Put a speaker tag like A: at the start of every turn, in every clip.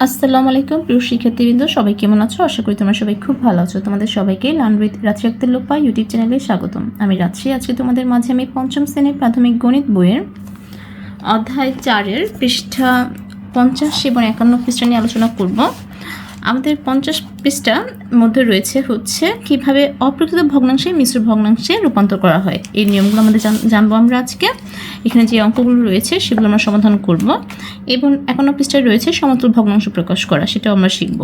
A: আসসালামু আলাইকুম প্রিয় শিক্ষার্থীবৃন্দ, সবাই কেমন আছো? আশা করি তোমরা সবাই খুব ভালো আছো। তোমাদের সবাইকে লার্ন উইথ রাত্রি আক্তার লোপা ইউটিউব চ্যানেলে স্বাগতম। আমি রাত্রি। আজকে তোমাদের মাঝে আমি পঞ্চম শ্রেণীর প্রাথমিক গণিত বইয়ের অধ্যায় 4-এর পৃষ্ঠা 50 এবং 51 পৃষ্ঠা নিয়ে আলোচনা করব। আমাদের 50 পৃষ্ঠার মধ্যে রয়েছে হচ্ছে কিভাবে অপ্রকৃত ভগ্নাংশে মিশ্র ভগ্নাংশে রূপান্তর করা হয়। এই নিয়মগুলো আমাদের জানবো আমরা আজকে। এখানে যে অঙ্কগুলো রয়েছে সেগুলো আমরা সমাধান করব এবং 51 পৃষ্ঠায় রয়েছে সমতুল ভগ্নাংশ প্রকাশ করা, সেটাও আমরা শিখব।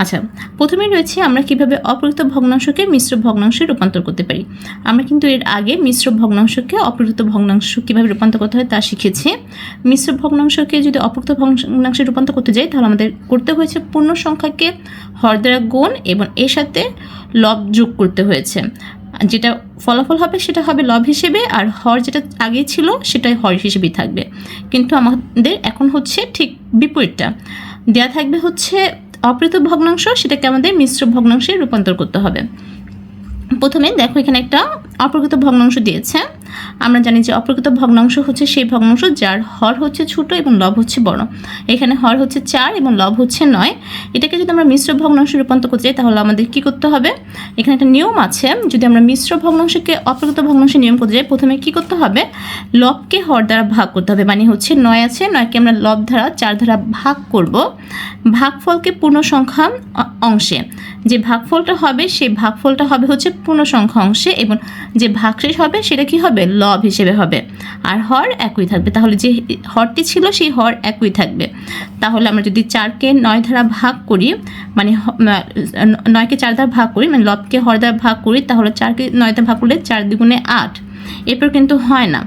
A: আচ্ছা, প্রথমে রয়েছে আমরা কিভাবে অপ্রকৃত ভগ্নাংশকে মিশ্র ভগ্নাংশে রূপান্তর করতে পারি। আমরা কিন্তু এর আগে মিশ্র ভগ্নাংশকে অপ্রকৃত ভগ্নাংশ কিভাবে রূপান্তর করতে হয় তা শিখেছি। মিশ্র ভগ্নাংশকে যদি অপ্রকৃত ভগ্নাংশে রূপান্তর করতে যাই তাহলে আমাদের করতে হয়েছে পূর্ণ সংখ্যাকে হর দ্বারা গুণ এবং এর সাথে লব যোগ করতে হয়েছে। যেটা ফলাফল হবে সেটা হবে লব হিসেবে, আর হর যেটা আগে ছিল সেটাই হর হিসেবেই থাকবে। কিন্তু আমাদের এখন হচ্ছে ঠিক বিপরীতটা দেয়া থাকবে, হচ্ছে অপ্রকৃত ভগ্নাংশ, সেটাকে আমাদের মিশ্র ভগ্নাংশে রূপান্তর করতে হবে। প্রথমে দেখো এখানে একটা অপ্রকৃত ভগ্নাংশ দিয়েছে। আমরা জানি যে অপ্রকৃত ভগ্নাংশ হচ্ছে সেই ভগ্নাংশ যার হর হচ্ছে ছোট এবং লব হচ্ছে বড়। এখানে হর হচ্ছে 4 এবং লব হচ্ছে 9। এটাকে যদি আমরা মিশ্র ভগ্নাংশে রূপান্তর করতে চাই তাহলে আমাদের কি করতে হবে? এখানে একটা নিয়ম আছে, যদি আমরা মিশ্র ভগ্নাংশকে অপ্রকৃত ভগ্নাংশে নিয়ম করতে চাই প্রথমে কি করতে হবে? লবকে হর দ্বারা ভাগ করতে হবে। মানে হচ্ছে 9 আছে, 9কে আমরা লব দ্বারা 4 দ্বারা ভাগ করব। ভাগফলকে পূর্ণ সংখ্যা অংশে, যে ভাগফলটা হবে সেই ভাগফলটা হবে হচ্ছে পূর্ণ সংখ্যা অংশে, এবং যে ভাগশেষ হবে সেটা কি হবে? লব হিসেবে হবে, আর হর একই থাকবে। তাহলে যে হরটি ছিল সেই হর একই থাকবে। তাহলে আমরা যদি 4কে 9 দ্বারা ভাগ করি, মানে 9কে 4 দ্বারা ভাগ করি, মানে লবকে হর দ্বারা ভাগ করি, তাহলে 4কে 9 দ্বারা ভাগ করলে 4 দ্বিগুণে 8। এরপর কিন্তু হয় না,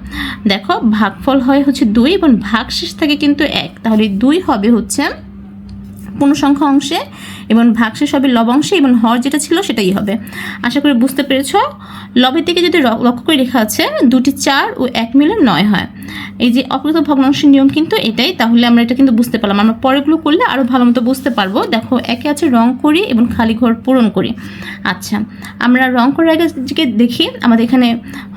A: দেখো ভাগফল হয় হচ্ছে 2 এবং ভাগশেষ থাকে কিন্তু 1। তাহলে 2 হবে হচ্ছে পূর্ণ সংখ্যা অংশে এবং ভাগশেষ হবে লব অংশে, এবং হর যেটা ছিল সেটাই হবে। আশা করি বুঝতে পেরেছ। লবের দিকে যদি লক্ষ্য করে লেখা আছে, 2টি 4 ও 1 মিলে 9 হয়। এই যে অপ্রকৃত ভগ্নাংশের নিয়ম কিন্তু এটাই। তাহলে আমরা এটা কিন্তু বুঝতে পারলাম। আমরা পরেগুলো করলে আরও ভালো মতো বুঝতে পারবো। দেখো একে আছে রং করি এবং খালি ঘর পূরণ করি। আচ্ছা, আমরা রং করার আগে দেখি, আমাদের এখানে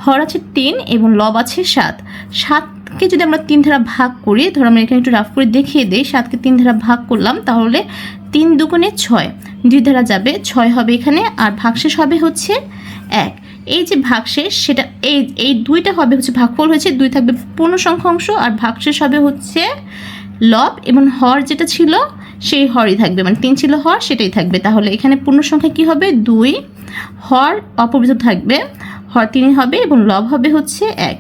A: হর আছে 3 এবং লব আছে 7। 7কে যদি আমরা 3 দ্বারা ভাগ করি, ধরো আমরা এখানে একটু রাফ করে দেখিয়ে দিই, 7কে 3 দ্বারা ভাগ করলাম, তাহলে 3 দুগুণে 6, 2 দ্বারা যাবে 6 হবে এখানে, আর ভাগশেষ হবে হচ্ছে 1। এই যে ভাগশেষ সেটা এই 2টা হবে হচ্ছে ভাগফল হয়েছে 2 থাকবে পূর্ণ সংখ্যা অংশ, আর ভাগশেষ হবে হচ্ছে লব, এবং হর যেটা ছিল সেই হরই থাকবে, মানে 3 ছিল হর সেটাই থাকবে। তাহলে এখানে পূর্ণ সংখ্যা কি হবে? 2, হর অপরিবর্তিত থাকবে, হর 3 হবে এবং লব হবে হচ্ছে 1।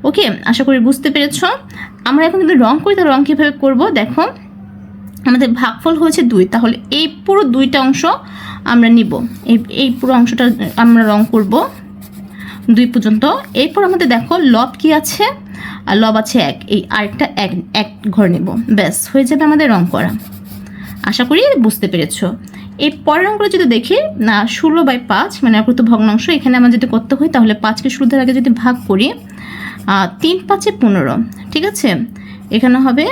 A: ওকে, আশা করি বুঝতে পেরেছ। আমরা এখন যদি রং করি, তাহলে রং কীভাবে করবো? দেখো আমাদের ভাগফল হয়েছে 2, তাহলে এই পুরো 2টা অংশ আমরা নিব, এই পুরো অংশটা আমরা রং করব 2 পর্যন্ত। এরপর আমাদের দেখো লব কি আছে? আর লব আছে 1, এই আরেকটা এক ঘর নেব, ব্যাস হয়ে যাবে আমাদের রং করা। আশা করি বুঝতে পেরেছ। এই পরের অঙ্কটা যদি দেখি না, 16/5 মানে অপ্রকৃত ভগ্নাংশ। এখানে আমরা যদি করতে হয় তাহলে 5কে 16 আগে যদি ভাগ করি, 3 5 15, ঠিক আছে। এখানে হবে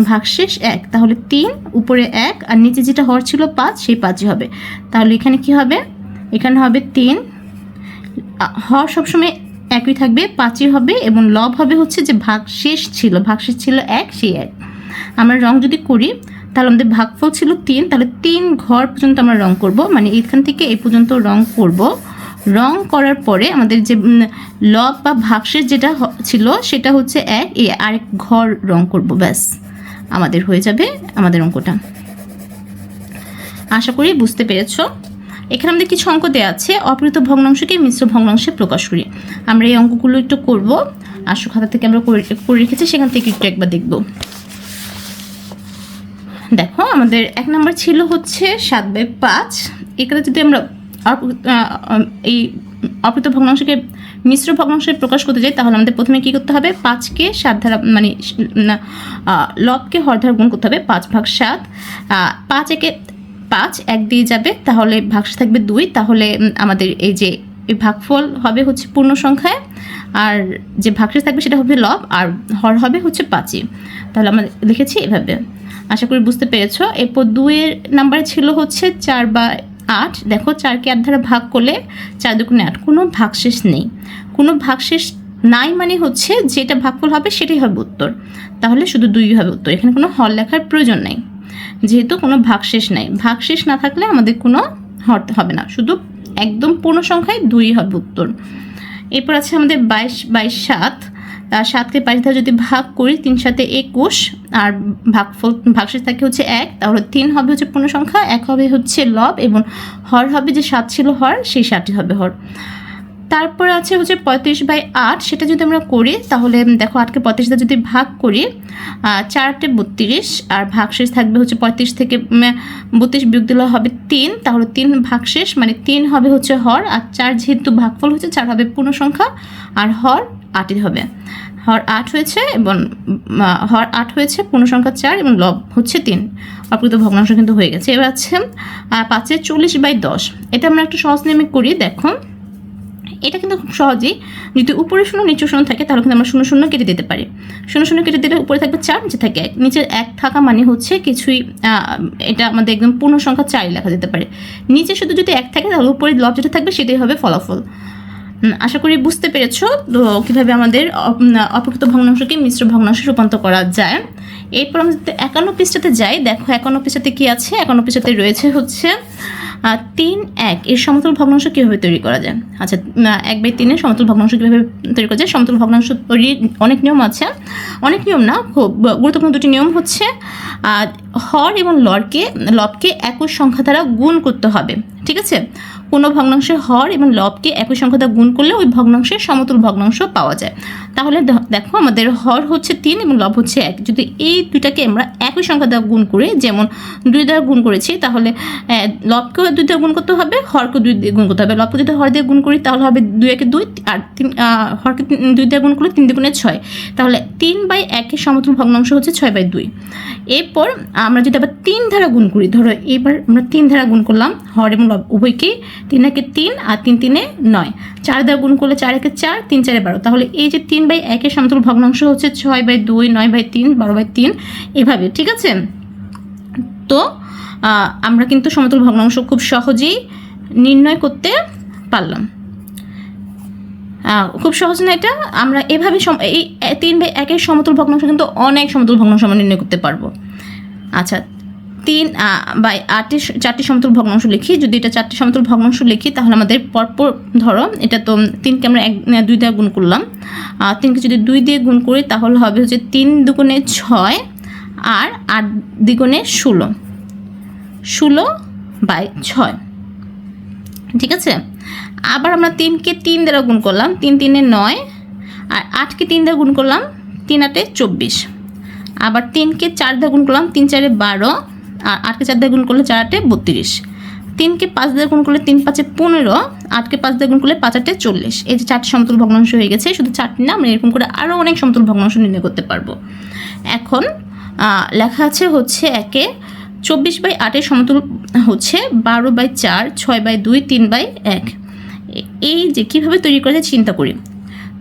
A: ভাগশেষ 1, তাহলে 3 উপরে 1 আর নিচে যেটা হর ছিল 5 সেই 5ই হবে। তাহলে এখানে কি হবে? এখানে হবে 3, হর সবসময় একই থাকবে, 5ই হবে, এবং লব হবে হচ্ছে যে ভাগশেষ ছিল 1 সেই 1। আমরা রং যদি করি তাহলে আমাদের ভাগফল ছিল 3, তাহলে 3 ঘর পর্যন্ত আমরা রং করব, মানে এইখান থেকে এই পর্যন্ত রং করব। রং করার পরে আমাদের যে লব বা ভাগশেষ যেটা ছিল সেটা হচ্ছে 1, এই আরেক ঘর রং করব, ব্যাস আমাদের হয়ে যাবে আমাদের অঙ্কটা। আশা করি বুঝতে পেরেছ। এখানে আমাদের কিছু অঙ্ক দেওয়া আছে, অপ্রকৃত ভগ্নাংশকে মিশ্র ভগ্নাংশে প্রকাশ করি। আমরা এই অঙ্কগুলো একটু করব, আশু খাতা থেকে আমরা করে রেখেছি, সেখান থেকে একটু একবার দেখব। দেখো আমাদের 1 নম্বর ছিল হচ্ছে 7/5। এখানে যদি আমরা এই অপ্রকৃত ভগ্নাংশকে মিশ্র ভগ্নাংশে প্রকাশ করতে যাই তাহলে আমাদের প্রথমে কী করতে হবে? 5কে 7 দ্বারা, মানে লবকে হর দ্বারা গুণ করতে হবে, 5 ভাগ 7। 5 একে 5, 1 দিয়ে যাবে, তাহলে ভাগশেষ থাকবে 2। তাহলে আমাদের এই যে এই ভাগফল হবে হচ্ছে পূর্ণ সংখ্যায়, আর যে ভাগশেষ থাকবে সেটা হবে লব, আর হর হবে হচ্ছে 5ই। তাহলে আমরা লিখেছি এভাবে। আশা করি বুঝতে পেরেছ। এরপর 2 নাম্বারে ছিল হচ্ছে 4/8। দেখো 4কে 8 দ্বারা ভাগ করলে 4 দুগুণে 8, কোনো ভাগশেষ নেই। কোনো ভাগশেষ নাই মানে হচ্ছে যেটা ভাগফল হবে সেটাই হবে উত্তর, তাহলে শুধু 2 হবে উত্তর, এখানে কোনো হর লেখার প্রয়োজন নেই। যেহেতু কোনো ভাগশেষ নাই, ভাগশেষ না থাকলে আমাদের কোনো হর হবে না, শুধু একদম পূর্ণ সংখ্যায় 2 হবে উত্তর। এরপর আছে আমাদের 22 7, 7কে 5 দ্বারা যদি ভাগ করি 3 7 21, আর ভাগশেষ থাকে হচ্ছে 1, তাহলে 3 হবে হচ্ছে পূর্ণ সংখ্যা, 1 হবে হচ্ছে লব, এবং হর হবে যে 7 ছিল হর, সেই 7ই হবে হর। তারপরে আছে হচ্ছে 35/8, সেটা যদি আমরা করি তাহলে দেখো 8কে 35 দ্বারা যদি ভাগ করি 4 8 32, আর ভাগশেষ থাকবে হচ্ছে 35 থেকে 32 বিয়োগ দিলে হবে 3, তাহলে 3 ভাগশেষ মানে 3 হবে হচ্ছে হর, আর 4 যেহেতু ভাগফল হচ্ছে 4 হবে পূর্ণ সংখ্যা, আর হর 8ই হবে। হর 8 হয়েছে, এবং হর 8 হয়েছে, পূর্ণ সংখ্যা 4 এবং লব হচ্ছে 3, অপ্রকৃত ভগ্নাংশ কিন্তু হয়ে গেছে। এবার আছে 5 40/10, এটা আমরা একটু সহজ নিয়মে করি। দেখো এটা কিন্তু খুব সহজেই, যদি উপরে 0 নিচে 0 থাকে তাহলে কিন্তু আমরা 0 0 কেটে দিতে পারি। 0 0 কেটে দিলে উপরে থাকবে 4, নিচে থাকে 1, নিচের 1 থাকা মানে হচ্ছে কিছুই, এটা আমাদের একদম পূর্ণ সংখ্যা 4 লেখা যেতে পারে। নিচে শুধু যদি 1 থাকে তাহলে উপরে লব যেটা থাকবে সেটাই হবে ফলাফল। আশা করি বুঝতে পেরেছো তো কীভাবে আমাদের অপ্রকৃত ভগ্নাংশকে মিশ্র ভগ্নাংশে রূপান্তর করা যায়। এরপর আমরা যদি 51 পৃষ্ঠাতে যাই, দেখো 51 পৃষ্ঠাতে কী আছে। 51 পৃষ্ঠাতে রয়েছে হচ্ছে 3 1 এর সমতুল ভগ্নাংশ কীভাবে তৈরি করা যায়। আচ্ছা, 1/3 এর সমতুল ভগ্নাংশ কীভাবে তৈরি করা যায়। সমতুল ভগ্নাংশ তৈরির অনেক নিয়ম আছে, অনেক নিয়ম না, খুব গুরুত্বপূর্ণ দুটি নিয়ম হচ্ছে হর এবং লবকে একই সংখ্যা দ্বারা গুণ করতে হবে। ঠিক আছে, কোনো ভগ্নাংশের হর এবং লবকে একই সংখ্যা দ্বারা গুণ করলে ওই ভগ্নাংশের সমতুল ভগ্নাংশ পাওয়া যায়। তাহলে দেখো আমাদের হর হচ্ছে 3 এবং লব হচ্ছে 1, যদি এই দুইটাকে আমরা একই সংখ্যা দ্বারা গুণ করি, যেমন 2 দ্বারা গুণ করেছি, তাহলে লবকেও 2 দ্বারা গুণ করতে হবে, হরকে 2 দিয়ে গুণ করতে হবে। লবকে যদি হর দিয়ে গুণ করি তাহলে হবে 2 1 2, আর হরকে 2 দিয়ে গুণ করলে 3 2 6, তাহলে 3/1 এর সমতুল ভগ্নাংশ হচ্ছে 6/2। এরপর আমরা যদি আবার 3 দ্বারা গুণ করি, ধরো এবার আমরা 3 দ্বারা গুণ করলাম হর এবং লব উভয়কেই, 3 1 3 আর 3 3 9, 4 দ্বারা গুণ করলে 4 1 4, 3 4 12, তাহলে এই যে 3/1 এর সমতুল ভগ্নাংশ হচ্ছে 6/2, 9/3, 12/3 এভাবে। ঠিক আছে, তো আমরা কিন্তু সমতুল ভগ্নাংশ খুব সহজেই নির্ণয় করতে পারলাম। খুব সহজ না এটা, আমরা এভাবে এই 3/1 এর সমতুল ভগ্নাংশ কিন্তু অনেক সমতুল ভগ্নাংশ আমরা নির্ণয় করতে পারবো। আচ্ছা, 3/8 এর 4টি সমতুল ভগ্নাংশ লিখি। যদি এটা 4টি সমতুল ভগ্নাংশ লিখি তাহলে আমাদের পরপর, ধরো এটা তো 3কে আমরা 2 দিয়ে গুণ করলাম, 3কে যদি 2 দিয়ে গুণ করি তাহলে হবে হচ্ছে 3 2 6, আর 8 2 16, 16/6। ঠিক আছে, আবার আমরা 3কে 3 দ্বারা গুণ করলাম, 3 3 9, আর 8কে 3 দ্বারা গুণ করলাম, 3 8 24, আবার 3কে 4 দ্বারা গুণ করলাম, 3 4 12, আর 8কে 4 দ্বারা গুণ করলে 4 8 32, 3কে 5 দ্বারা গুণ করলে 3 5 15, 8কে 5 দ্বারা গুণ করলে 5 8 40। এই যে 4টি সমতুল ভগ্নাংশ হয়ে গেছে। শুধু 4টি না, আমরা এরকম করে আরও অনেক সমতুল ভগ্নাংশ নির্ণয় করতে পারবো। এখন লেখা আছে হচ্ছে 24/8 এর সমতুল হচ্ছে 12/4, 6/2, 3/1। এই যে কীভাবে তৈরি করা যায় চিন্তা করি।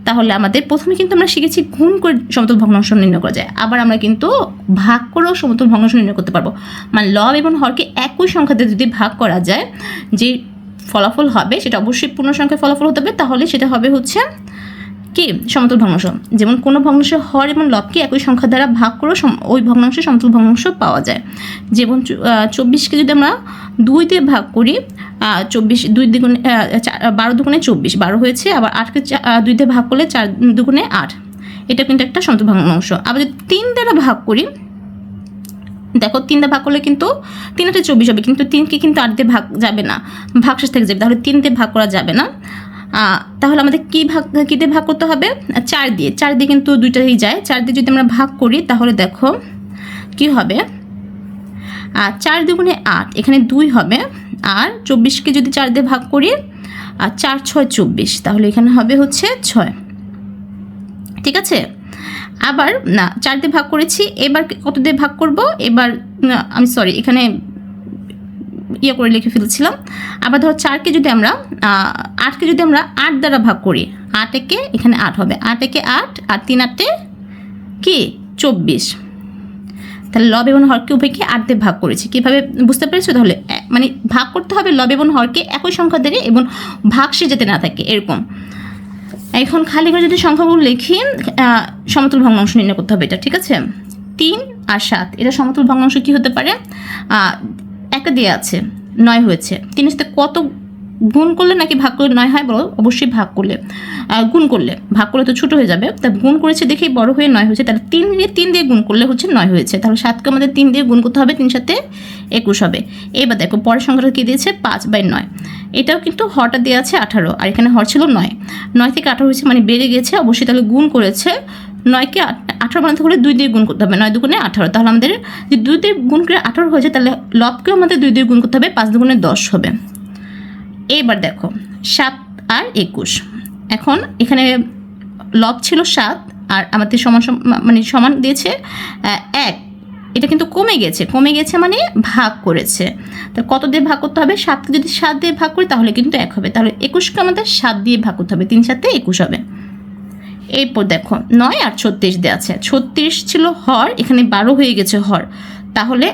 A: তাহলে আমাদের প্রথমে কিন্তু আমরা শিখেছি গুণ করে সমতুল ভগ্নাংশ নির্ণয় করা যায়, আবার আমরা কিন্তু ভাগ করেও সমতুল ভগ্নাংশ নির্ণয় করতে পারবো। মানে লব এবং হরকে একই সংখ্যাতে যদি ভাগ করা যায়, যে ফলাফল হবে সেটা অবশ্যই পূর্ণ সংখ্যার ফলাফল হতে হবে, তাহলে সেটা হবে হচ্ছে কি সমতুল ভগ্নাংশ। যেমন কোনো ভগ্নাংশের হর এবং লবকে একই সংখ্যা দ্বারা ভাগ করেও ওই ভগ্নাংশের সমতুল ভগ্নাংশ পাওয়া যায়। যেমন 24কে যদি আমরা 2 দিয়ে ভাগ করি, 24 2 দ্বিগুণে 12 দুগুণে 24, 12 হয়েছে। আবার 8কে 2 দিয়ে ভাগ করলে 4 2 8, এটা কিন্তু একটা সমতুল ভগ্নাংশ। আবার যদি 3 দ্বারা ভাগ করি, দেখো 3 দিয়ে ভাগ করলে কিন্তু 3 8 24 হবে, কিন্তু 3কে কিন্তু 8 দিয়ে ভাগ যাবে না, ভাগশেষ থেকে যাবে, তাহলে 3 দিয়ে ভাগ করা যাবে না। তাহলে আমাদের কী দিয়ে ভাগ করতে হবে, 4 দিয়ে কিন্তু 2টাই যায়। 4 দিয়ে যদি আমরা ভাগ করি তাহলে দেখো কি হবে, 4 2 8, এখানে 2 হবে। আর 24কে যদি 4 দিয়ে ভাগ করি, 4 6 24, তাহলে এখানে হবে হচ্ছে 6। ঠিক আছে, আবার না 4 দিয়ে ভাগ করেছি, এবার কত দিয়ে ভাগ করব, এবার আমি এখানে করে লিখে ফেলছিলাম। আবার ধরো 4কে যদি আমরা 8কে যদি আমরা 8 দ্বারা ভাগ করি, 8 একে এখানে 8 হবে, 8 একে 8, আর 3 8 কি 24। তাহলে লব এবং হরকে উভয়কে 8 দিয়ে ভাগ করেছি। কীভাবে বুঝতে পেরেছো? তাহলে মানে ভাগ করতে হবে লব এবং হরকে একই সংখ্যা দিয়ে, এবং ভাগশেষ যাতে না থাকে এরকম। এখন খালি করে যদি সংখ্যাগুলো লিখি, সমতুল ভগ্নাংশ নির্ণয় করতে হবে এটা। ঠিক আছে, 3 আর 7, এটা সমতুল ভগ্নাংশ কি হতে পারে? একটা দেওয়া আছে 9 হয়েছে, 3-এর সাথে কত গুণ করলে নাকি ভাগ করলে 9 হয় বলো? অবশ্যই ভাগ করলে, গুণ করলে, ভাগ করলে তো ছোটো হয়ে যাবে, তা গুণ করেছে দেখেই বড় হয়ে 9 হয়েছে, তাহলে 3 দিয়ে গুণ করলে হচ্ছে 9 হয়েছে, তাহলে 7কে আমাদের 3 দিয়ে গুণ করতে হবে, 3 সাথে 21 হবে। এবার দেখো পরের সংখ্যাটা কী দিয়েছে? 5/9। এটাও কিন্তু হরটা দেওয়া আছে 18, আর এখানে হর ছিল 9, 9 থেকে 18 হয়েছে মানে বেড়ে গেছে, অবশ্যই তাহলে গুণ করেছে। 9কে 18 বানাতে হলে 2 দিয়ে গুণ করতে হবে, 9 দুগুণে 18, তাহলে আমাদের যে 2 দিয়ে গুণ করে 18 হয়েছে, তাহলে লবকেও আমাদের 2 দিয়ে গুণ করতে হবে, 5 দুগুণে 10 হবে। এইবার দেখো 7 আর 21, এখন এখানে লব ছিল 7 আর আমাদের সমান দিয়েছে 1, এটা কিন্তু কমে গেছে মানে ভাগ করেছে, তো কত দিয়ে ভাগ করতে হবে? 7কে যদি 7 দিয়ে ভাগ করি তাহলে কিন্তু 1 হবে, তাহলে 21কে আমাদের 7 দিয়ে ভাগ করতে হবে, 3 সাথে 21 হবে। এরপর দেখো 9 আর 36 দেওয়া আছে, 36 ছিল হর, এখানে 12 হয়ে গেছে হর, তাহলে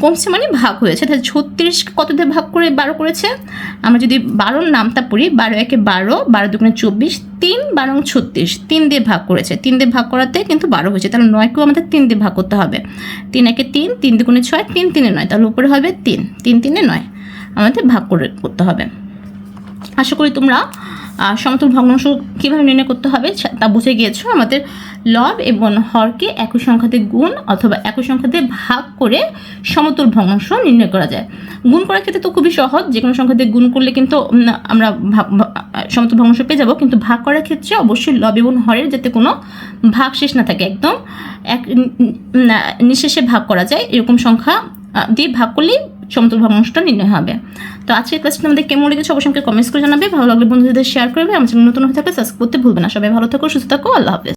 A: কমছে মানে ভাগ হয়েছে, তাহলে 36 কত দিয়ে ভাগ করে 12 করেছে? আমরা যদি 12-র নামটা পড়ি, 12-1 12, 12 দুগুণে 24, 3-12 36, 3 দিয়ে ভাগ করেছে, 3 দিয়ে ভাগ করাতে কিন্তু 12 হয়েছে, তাহলে 9কেও আমাদের 3 দিয়ে ভাগ করতে হবে, 3-1 3, 3 দুগুণে 6, 3-3 9, তাহলে উপরে হবে 3, 3-3 9, আমাদের ভাগ করতে হবে। আশা করি তোমরা সমতুল ভগ্নাংশ কীভাবে নির্ণয় করতে হবে তা বুঝে গিয়েছো। আমাদের লব এবং হরকে একই সংখ্যাতে গুণ অথবা একই সংখ্যাতে ভাগ করে সমতুল ভগ্নাংশ নির্ণয় করা যায়। গুণ করার ক্ষেত্রে তো খুবই সহজ, যে কোনো সংখ্যাতে গুণ করলে কিন্তু আমরা সমতুল ভগ্নাংশ পেয়ে যাবো, কিন্তু ভাগ করার ক্ষেত্রে অবশ্যই লব এবং হরের যাতে কোনো ভাগ শেষ না থাকে, একদম নিঃশেষে ভাগ করা যায়, এরকম সংখ্যা দিয়ে ভাগ করলেই সমতুল ভগ্নাংশটা নির্ণয় হবে। তো আজকের ক্লাসটা আমাদের কেমন লেগেছে অবশ্যই আমাকে কমেন্টস করে জানাবে, ভালো লাগলে বন্ধুদের শেয়ার করবে, আমার চ্যানেল নতুন হয়ে থাকলে সাবস্ক্রাইব করতে ভুলবে না। সবাই ভালো থাকো, সুস্থ থাকো, আল্লাহ হাফেজ।